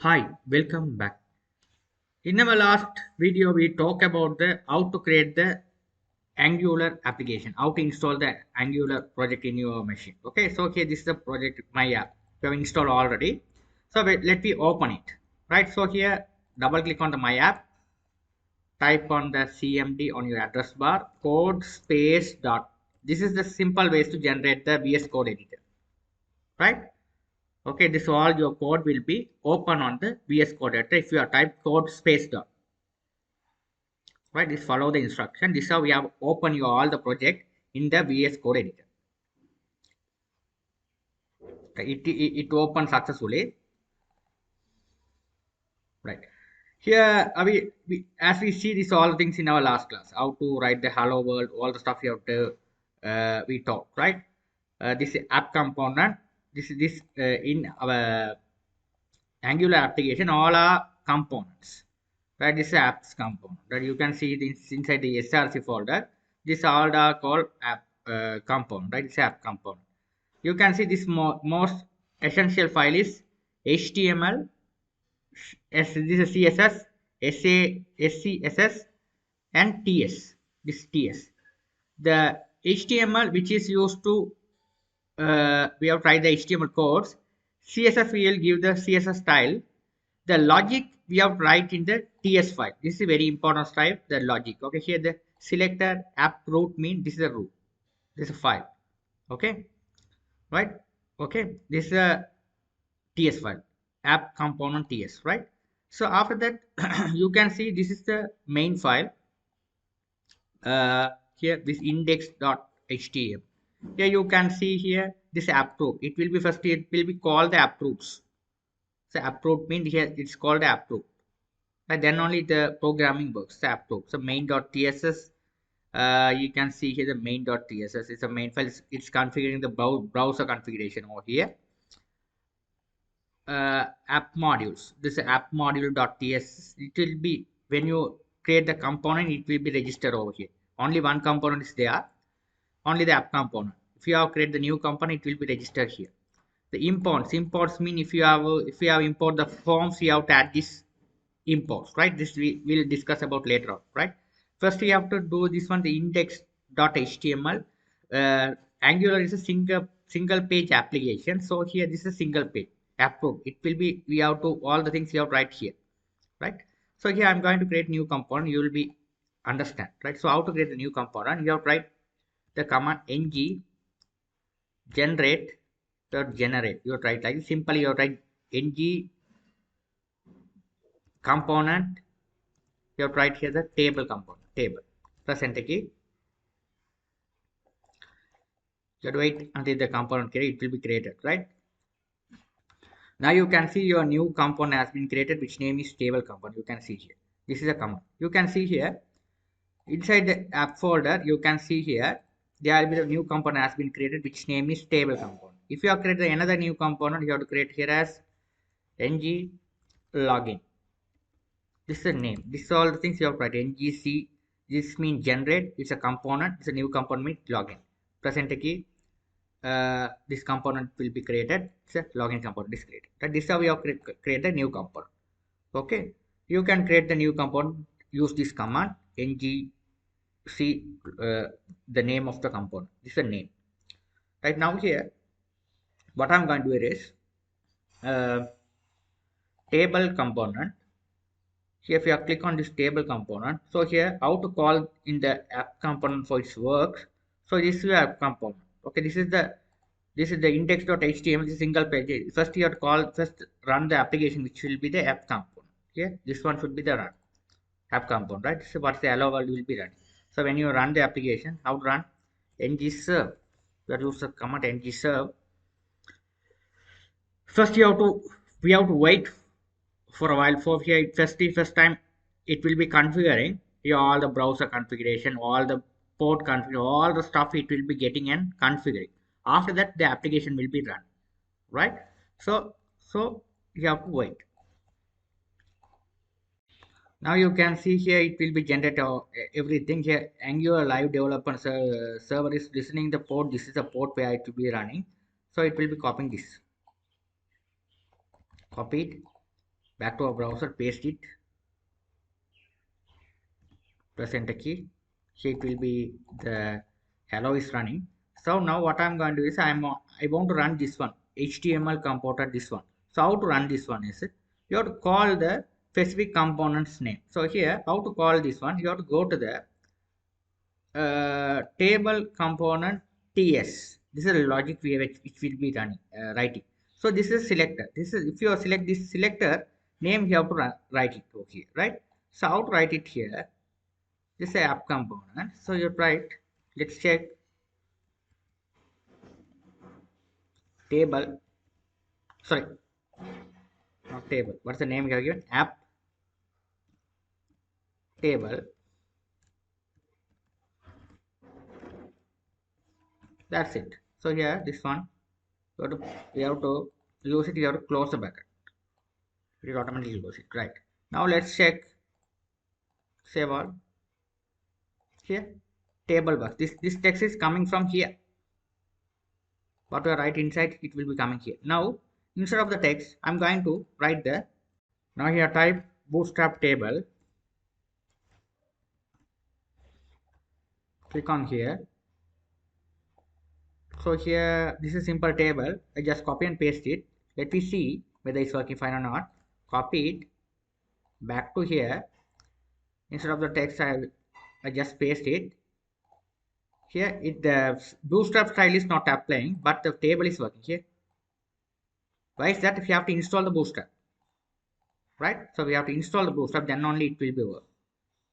Hi, welcome back. In our last video, we talked about the how to create the Angular application, how to install the Angular project in your machine. Okay, so here this is the project my app. We have installed already. So let me open it. Right. So here, double click on the my app. Type on the CMD on your address bar. Code space dot. This is the simple ways to generate the VS Code editor. Right. Okay, this all your code will be open on the VS Code editor if you are type code space dot. Right, just follow the instruction. This is how we have open your all the project in the VS Code editor. It opens successfully. Right here, as we see this all things in our last class, how to write the hello world, all the stuff you have to we talk, right. This is app component. This in our Angular application, all are components. Right, this is apps component. That you can see this inside the SRC folder. This all are called app component. Right, it's app component. You can see this most essential file is HTML, this is CSS, SCSS, and TS. This TS. The HTML which is used to we have tried the HTML codes. CSS will give the CSS style. The logic we have write in the TS file. This is a very important style. The logic. Okay, here the selector app root mean this is a root. This is a file. Okay, right. Okay, this is a TS file, app component TS, right. So after that, you can see this is the main file. Here this index.html. Here you can see here this app root. It will be first. It will be called the app roots. So app root means here it's called app root. And then only the programming works. The app root. So main.tss. You can see here the main.tss. It's a main file. It's configuring the browser configuration over here. App modules. This app module.ts. It will be when you create the component, it will be registered over here. Only one component is there. Only the app component. If you have created the new component, it will be registered here. The imports mean if you have import the forms, you have to add this imports, right. This we will discuss about later on, right. First we have to do this one, the index.html. Angular is a single page application, so here this is a single page approved. It will be we have to all the things you have right here, right. So here I'm going to create new component. You will be understand, right. So how to create the new component, you have to write the command ng generate generate. You have to write like simply you have to write ng component. You have to write here the table component, table. Press enter key. You have to wait until the component create, it will be created, right. Now you can see your new component has been created, which name is table component. You can see here, this is a command. You can see here inside the app folder, you can see here there will be the new component has been created, which name is table component. If you have created another new component, you have to create here as ng login. This is the name. This is all the things you have to write. ngc, this means generate. It's a component. It's a new component means login. Press enter key. This component will be created. It's a login component is created. This is how we have create a new component. Okay. You can create the new component. Use this command ngc, the name of the component. This is the name. Right now here, what I'm going to do is table component. Here if you click on this table component, so here how to call in the app component for its works. So this is the app component. Okay, this is the index.html, this single page. First you have to call, first run the application, which will be the app component. Okay, this one should be the run app component, right. So what's the hello world will be running. So when you run the application, how to run ng serve. You have to use the command ng serve. First we have to wait for a while. For here first time it will be configuring here all the browser configuration, all the port configuration, all the stuff it will be getting and configuring. After that the application will be run, right. So you have to wait. Now you can see here it will be generated everything here. Angular live developer server is listening the port. This is the port where it will be running, so it will be copying this, copy it, Back to our browser, paste it, press enter key. Here it will be the hello is running. So now what I'm going to do is I want to run this one HTML component, this one. So how to run this one is you have to call the specific component's name. So here how to call this one, you have to go to the table component ts. This is a logic we have which will be running writing. So this is selector. This is if you select this selector name, you have to write it over here, right? So how to write it here? This is a app component. So you write, let's check table, sorry, not table. What's the name you have given? App table. That's it. So here this one, you have to use it. You have to close the bracket. It will automatically close it. Right. Now let's check save all. Here table bus. This text is coming from here. What we write inside, it will be coming here. Now instead of the text, I'm going to write the, now here type bootstrap table. Click on here. So here this is simple table. I just copy and paste it. Let me see whether it's working fine or not. Copy it back to here. Instead of the text, I just paste it. Here the bootstrap style is not applying, but the table is working here. Why is that? If you have to install the bootstrap, right? So we have to install the bootstrap, then only it will be work,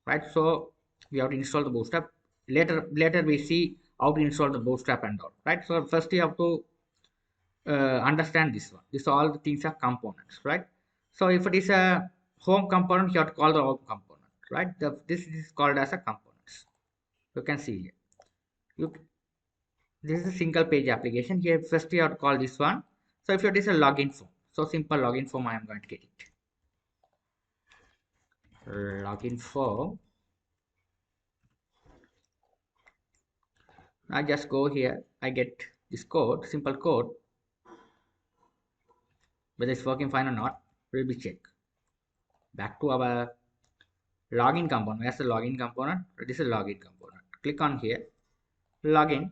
right? So we have to install the bootstrap. Later we see how to install the bootstrap and all, right? So first you have to understand this one. This all the things are components, right? So if it is a home component, you have to call the home component, right? This is called as a components. You can see here. This is a single page application. Here first you have to call this one. So if it is a login form, so simple login form, I am going to get it. Login form. I just go here. I get this code, simple code. Whether it's working fine or not, we'll be check. Back to our login component. Where's the login component? This is a login component. Click on here, login.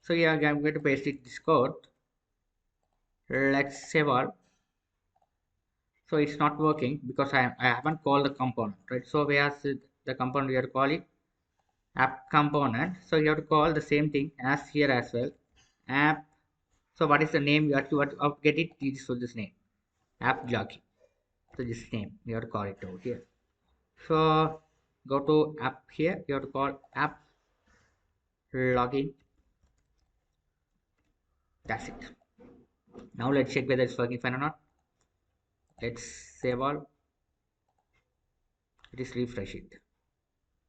So here I'm going to paste it this code. Let's save all. So it's not working because I haven't called the component, right? So where's the component we have to call it? App component. So you have to call the same thing as here as well. App. So what is the name you have to get it? This name. App jockey. So this name you have to call it over here. So go to app here. You have to call app login. That's it. Now let's check whether it's working fine or not. Let's save all. It is refresh it.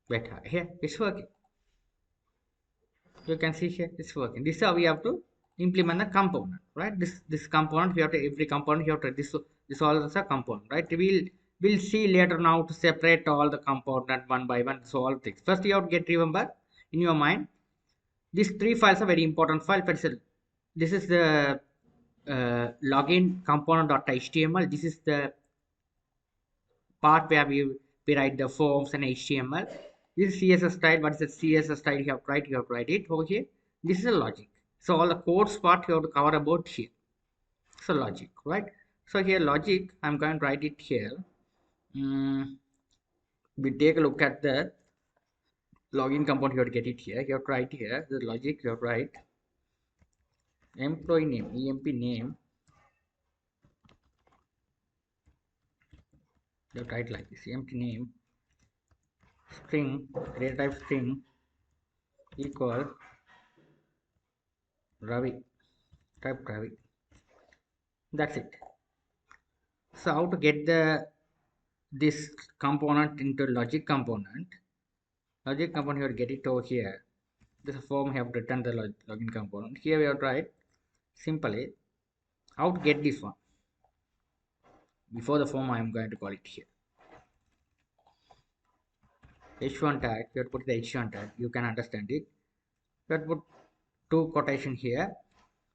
Wait, here it's working. You can see here it's working. This is how we have to implement the component, right? This component, we have to, every component you have to, this all is a component, right? We'll see later now to separate all the component one by one. So all things first you have to get remember in your mind, these three files are very important file. This is the login component.html. This is the part where we write the forms and HTML. This is CSS style. What is the CSS style? You have to write it over here. This is a logic. So all the codes part you have to cover about here. So logic, right? So here logic, I'm going to write it here. We take a look at the login component. You have to get it here. You have to write here the logic. You have to write employee name, emp name. You have to write like this: emp name string, data type string equal Ravi. Type Ravi. That's it. So how to get this component into logic component? Logic component, you have to get it over here. This form have written the login component. Here we have to write simply how to get this one. Before the form, I am going to call it here. H1 tag. You have to put the H1 tag. You can understand it. You have to put two quotation here.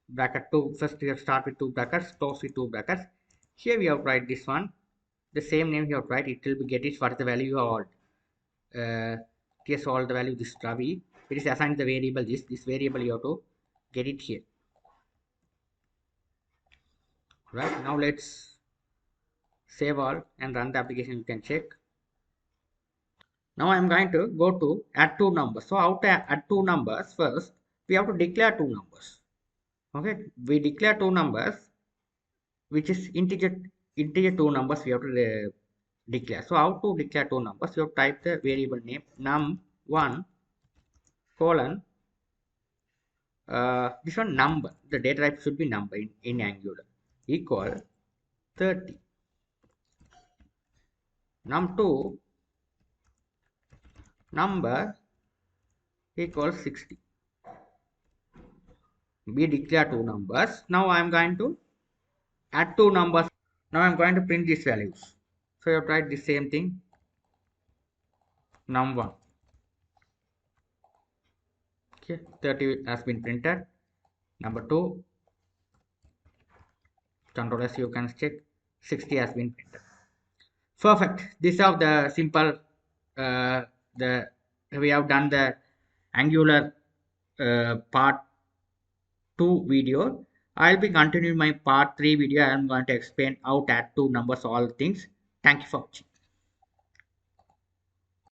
Bracket two. First, we have to start with two brackets. Close with two brackets. Here we have to write this one. the same name you have tried, it will be get it what is the value you have guess all the value this Ravi. It is assigned the variable this variable you have to get it here. Right, now let's save all and run the application. You can check. Now I'm going to go to add two numbers. So how to add two numbers? First we have to declare two numbers. Okay, we declare two numbers which is integer two numbers we have to declare. So how to declare two numbers? You have to type the variable name num1 colon this one number, the data type should be number in Angular, equal 30. Num2 number equals 60. We declare two numbers. Now I am going to add two numbers. Now I am going to print these values. So you have to write the same thing, num1. Okay, 30 has been printed. Number 2, control S, you can check, 60 has been printed. Perfect. These are the simple the we have done the Angular part 2 video. I'll be continuing my part 3 video. I'm going to explain how to add two numbers, all things. Thank you for watching.